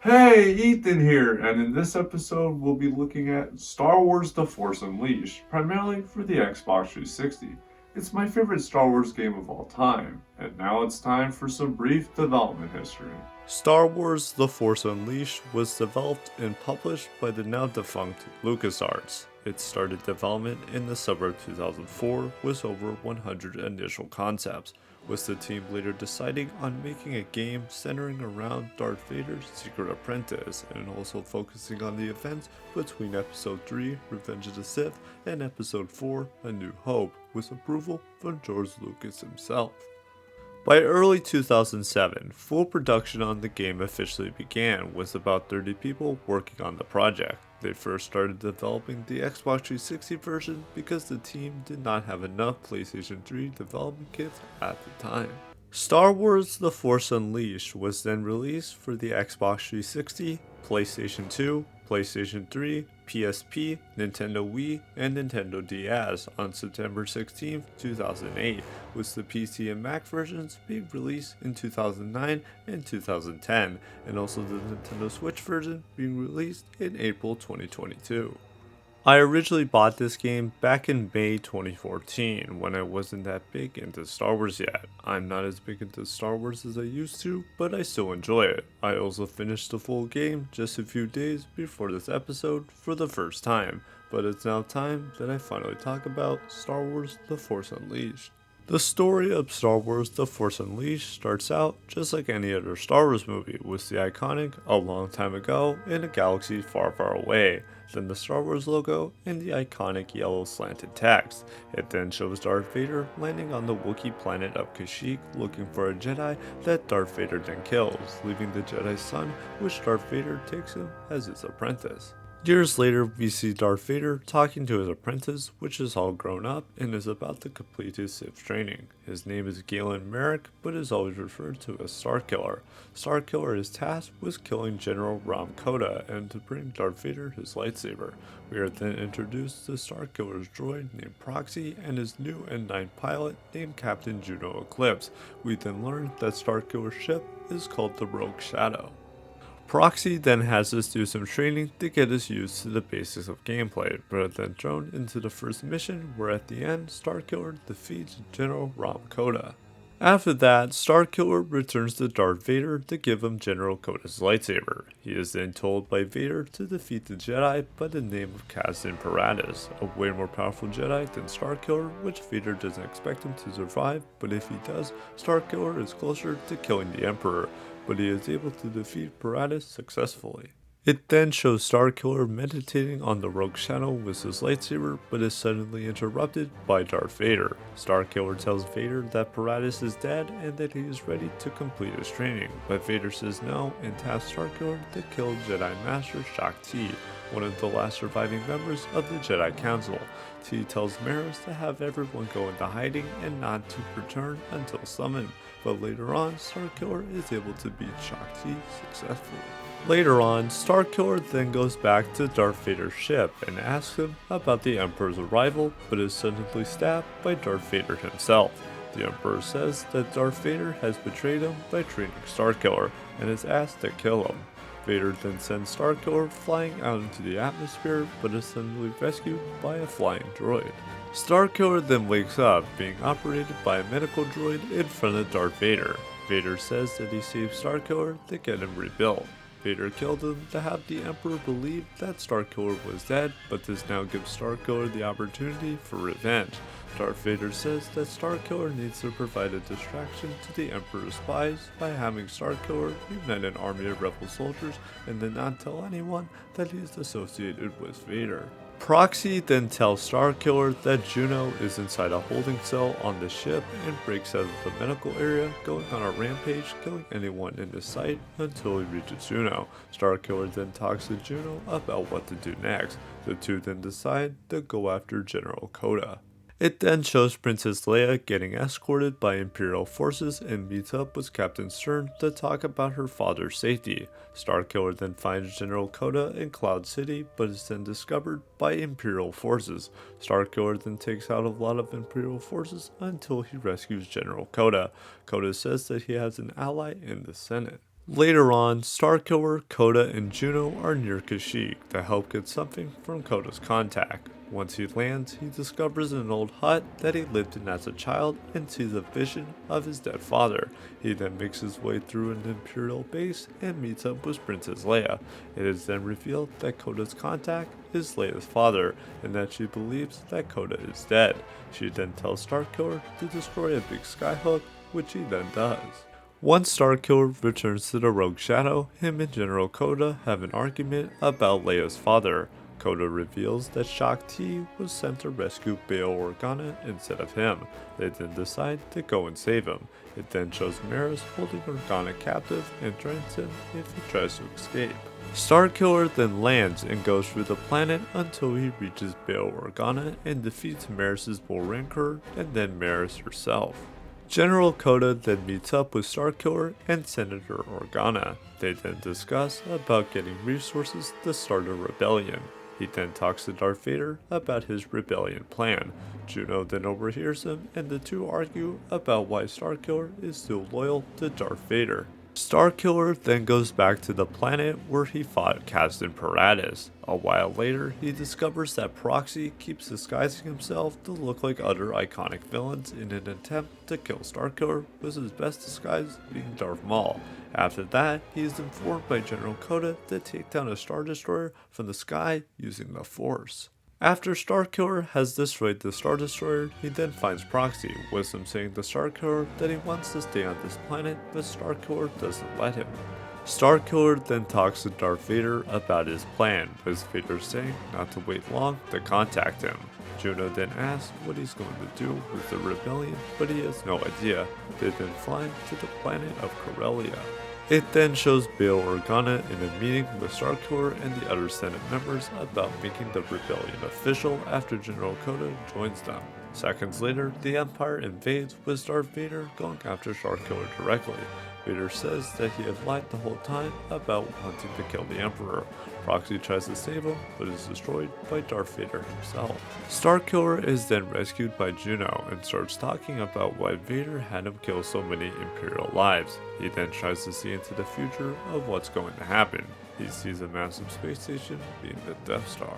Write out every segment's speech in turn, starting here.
Hey, Ethan here, and in this episode we'll be looking at Star Wars The Force Unleashed, primarily for the Xbox 360. It's my favorite Star Wars game of all time, and now it's time for some brief development history. Star Wars The Force Unleashed was developed and published by the now defunct LucasArts. It started development in the summer of 2004 with over 100 initial concepts, with the team later deciding on making a game centering around Darth Vader's secret apprentice and also focusing on the events between Episode 3, Revenge of the Sith, and Episode 4, A New Hope, with approval from George Lucas himself. By early 2007, full production on the game officially began, with about 30 people working on the project. They first started developing the Xbox 360 version because the team did not have enough PlayStation 3 development kits at the time. Star Wars The Force Unleashed was then released for the Xbox 360, PlayStation 2, PlayStation 3, PSP, Nintendo Wii, and Nintendo DS on September 16, 2008, with the PC and Mac versions being released in 2009 and 2010, and also the Nintendo Switch version being released in April 2022. I originally bought this game back in May 2014 when I wasn't that big into Star Wars yet. I'm not as big into Star Wars as I used to, but I still enjoy it. I also finished the full game just a few days before this episode for the first time, but it's now time that I finally talk about Star Wars The Force Unleashed. The story of Star Wars The Force Unleashed starts out just like any other Star Wars movie, with the iconic "a long time ago in a galaxy far, far away," then the Star Wars logo and the iconic yellow slanted text. It then shows Darth Vader landing on the Wookiee planet of Kashyyyk looking for a Jedi that Darth Vader then kills, leaving the Jedi's son, which Darth Vader takes him as his apprentice. Years later, we see Darth Vader talking to his apprentice, which is all grown up and is about to complete his Sith training. His name is Galen Merrick, but is always referred to as Starkiller. Starkiller is tasked with killing General Ram Koda and to bring Darth Vader his lightsaber. We are then introduced to Starkiller's droid named Proxy and his new N9 pilot named Captain Juno Eclipse. We then learn that Starkiller's ship is called the Rogue Shadow. Proxy then has us do some training to get us used to the basics of gameplay, but are then thrown into the first mission where at the end, Starkiller defeats General Ram Koda. After that, Starkiller returns to Darth Vader to give him General Koda's lightsaber. He is then told by Vader to defeat the Jedi by the name of Kazdan Paratus, a way more powerful Jedi than Starkiller, which Vader doesn't expect him to survive, but if he does, Starkiller is closer to killing the Emperor, but he is able to defeat Paratus successfully. It then shows Starkiller meditating on the Rogue Shadow with his lightsaber, but is suddenly interrupted by Darth Vader. Starkiller tells Vader that Paratus is dead and that he is ready to complete his training, but Vader says no and tasks Starkiller to kill Jedi Master Shaak Ti, one of the last surviving members of the Jedi Council. Ti tells Maris to have everyone go into hiding and not to return until summoned, but later on, Starkiller is able to beat Shaak Ti successfully. Later on, Starkiller then goes back to Darth Vader's ship and asks him about the Emperor's arrival, but is suddenly stabbed by Darth Vader himself. The Emperor says that Darth Vader has betrayed him by training Starkiller and is asked to kill him. Vader then sends Starkiller flying out into the atmosphere, but is suddenly rescued by a flying droid. Starkiller then wakes up, being operated by a medical droid in front of Darth Vader. Vader says that he saved Starkiller to get him rebuilt. Vader killed him to have the Emperor believe that Starkiller was dead, but this now gives Starkiller the opportunity for revenge. Darth Vader says that Starkiller needs to provide a distraction to the Emperor's spies by having Starkiller unite an army of rebel soldiers and then not tell anyone that he is associated with Vader. Proxy then tells Starkiller that Juno is inside a holding cell on the ship and breaks out of the medical area, going on a rampage, killing anyone in his sight until he reaches Juno. Starkiller then talks to Juno about what to do next. The two then decide to go after General Koda. It then shows Princess Leia getting escorted by Imperial forces and meets up with Captain Stern to talk about her father's safety. Starkiller then finds General Koda in Cloud City, but is then discovered by Imperial forces. Starkiller then takes out a lot of Imperial forces until he rescues General Koda. Koda says that he has an ally in the Senate. Later on, Starkiller, Coda, and Juno are near Kashyyyk to help get something from Coda's contact. Once he lands, he discovers an old hut that he lived in as a child and sees a vision of his dead father. He then makes his way through an Imperial base and meets up with Princess Leia. It is then revealed that Coda's contact is Leia's father and that she believes that Coda is dead. She then tells Starkiller to destroy a big skyhook, which he then does. Once Starkiller returns to the Rogue Shadow, him and General Coda have an argument about Leia's father. Coda reveals that Shaak Ti was sent to rescue Bail Organa instead of him. They then decide to go and save him. It then shows Maris holding Organa captive and threatens him if he tries to escape. Starkiller then lands and goes through the planet until he reaches Bail Organa and defeats Maris' Bull Rancor and then Maris herself. General Coda then meets up with Starkiller and Senator Organa. They then discuss about getting resources to start a rebellion. He then talks to Darth Vader about his rebellion plan. Juno then overhears him and the two argue about why Starkiller is still loyal to Darth Vader. Starkiller then goes back to the planet where he fought Kazdan Paratus. A while later, he discovers that Proxy keeps disguising himself to look like other iconic villains in an attempt to kill Starkiller, with his best disguise being Darth Maul. After that, he is informed by General Coda to take down a Star Destroyer from the sky using the Force. After Starkiller has destroyed the Star Destroyer, he then finds Proxy, with him saying to Starkiller that he wants to stay on this planet, but Starkiller doesn't let him. Starkiller then talks to Darth Vader about his plan, with Vader saying not to wait long to contact him. Juno then asks what he's going to do with the rebellion, but he has no idea. They then fly to the planet of Corellia. It then shows Bail Organa in a meeting with Starkiller and the other Senate members about making the rebellion official after General Coda joins them. Seconds later, the Empire invades with Darth Vader going after Starkiller directly. Vader says that he had lied the whole time about wanting to kill the Emperor. Proxy tries to save him, but is destroyed by Darth Vader himself. Starkiller is then rescued by Juno and starts talking about why Vader had him kill so many Imperial lives. He then tries to see into the future of what's going to happen. He sees a massive space station being the Death Star.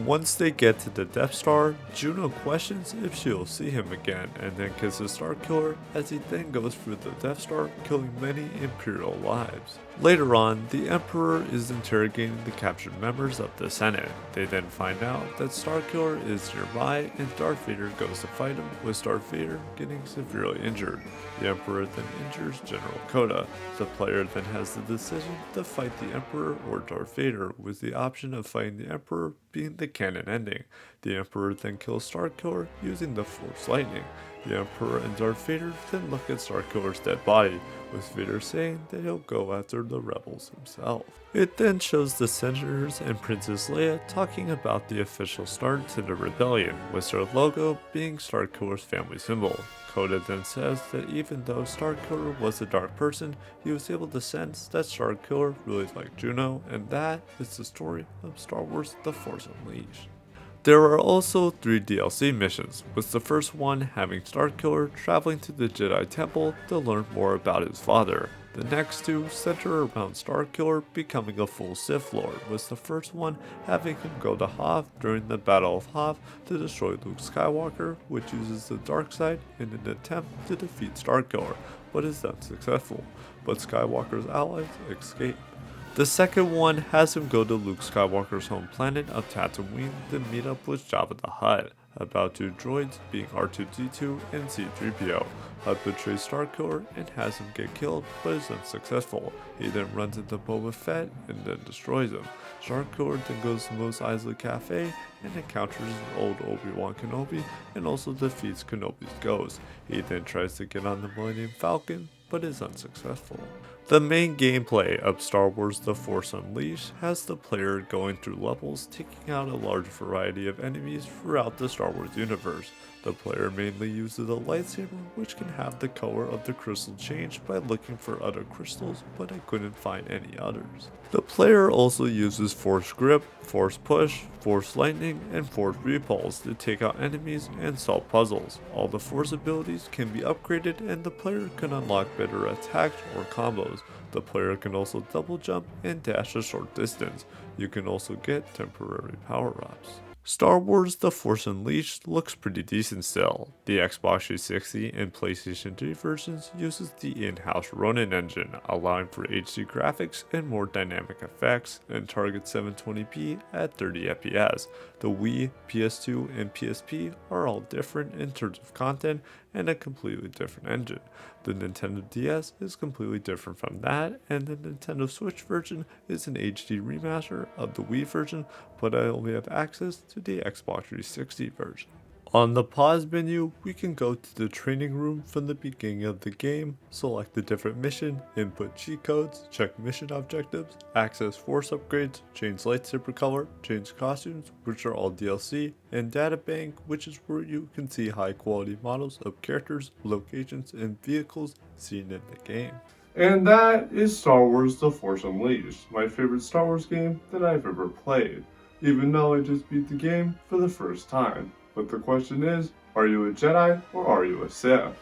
Once they get to the Death Star, Juno questions if she'll see him again and then kisses Starkiller as he then goes through the Death Star, killing many Imperial lives. Later on, the Emperor is interrogating the captured members of the Senate. They then find out that Starkiller is nearby and Darth Vader goes to fight him, with Darth Vader getting severely injured. The Emperor then injures General Coda. The player then has the decision to fight the Emperor or Darth Vader, with the option of fighting the Emperor being the canon ending. The Emperor then kills Starkiller using the Force Lightning. The Emperor and Darth Vader then look at Starkiller's dead body, with Vader saying that he'll go after the rebels himself. It then shows the senators and Princess Leia talking about the official start to the rebellion, with their logo being Starkiller's family symbol. Coda then says that even though Starkiller was a dark person, he was able to sense that Starkiller really liked Juno, and that is the story of Star Wars: The Force Unleashed. There are also 3 DLC missions, with the first one having Starkiller traveling to the Jedi Temple to learn more about his father. The next 2 center around Starkiller becoming a full Sith Lord, with the first one having him go to Hoth during the Battle of Hoth to destroy Luke Skywalker, which uses the dark side in an attempt to defeat Starkiller, but is unsuccessful, but Skywalker's allies escape. The second one has him go to Luke Skywalker's home planet of Tatooine to meet up with Jabba the Hutt, about 2 droids being R2-D2 and C-3PO. Hutt betrays Starkiller and has him get killed, but is unsuccessful. He then runs into Boba Fett and then destroys him. Starkiller then goes to Mos Eisley Cafe and encounters an old Obi-Wan Kenobi and also defeats Kenobi's ghost. He then tries to get on the Millennium Falcon, but is unsuccessful. The main gameplay of Star Wars: The Force Unleashed has the player going through levels, taking out a large variety of enemies throughout the Star Wars universe. The player mainly uses a lightsaber, which can have the color of the crystal change by looking for other crystals, but I couldn't find any others. The player also uses Force Grip, Force Push, Force Lightning, and Force Repulse to take out enemies and solve puzzles. All the Force abilities can be upgraded and the player can unlock better attacks or combos. The player can also double jump and dash a short distance. You can also get temporary power-ups. Star Wars The Force Unleashed looks pretty decent still. The Xbox 360 and PlayStation 3 versions uses the in-house Ronin engine, allowing for HD graphics and more dynamic effects, and targets 720p at 30 FPS. The Wii, PS2, and PSP are all different in terms of content and a completely different engine. The Nintendo DS is completely different from that, and the Nintendo Switch version is an HD remaster of the Wii version, but I only have access to the Xbox 360 version. On the pause menu, we can go to the training room from the beginning of the game, select the different mission, input cheat codes, check mission objectives, access force upgrades, change lightsaber color, change costumes, which are all DLC, and data bank, which is where you can see high quality models of characters, locations, and vehicles seen in the game. And that is Star Wars The Force Unleashed, my favorite Star Wars game that I've ever played, even though I just beat the game for the first time. But the question is, are you a Jedi or are you a Sith?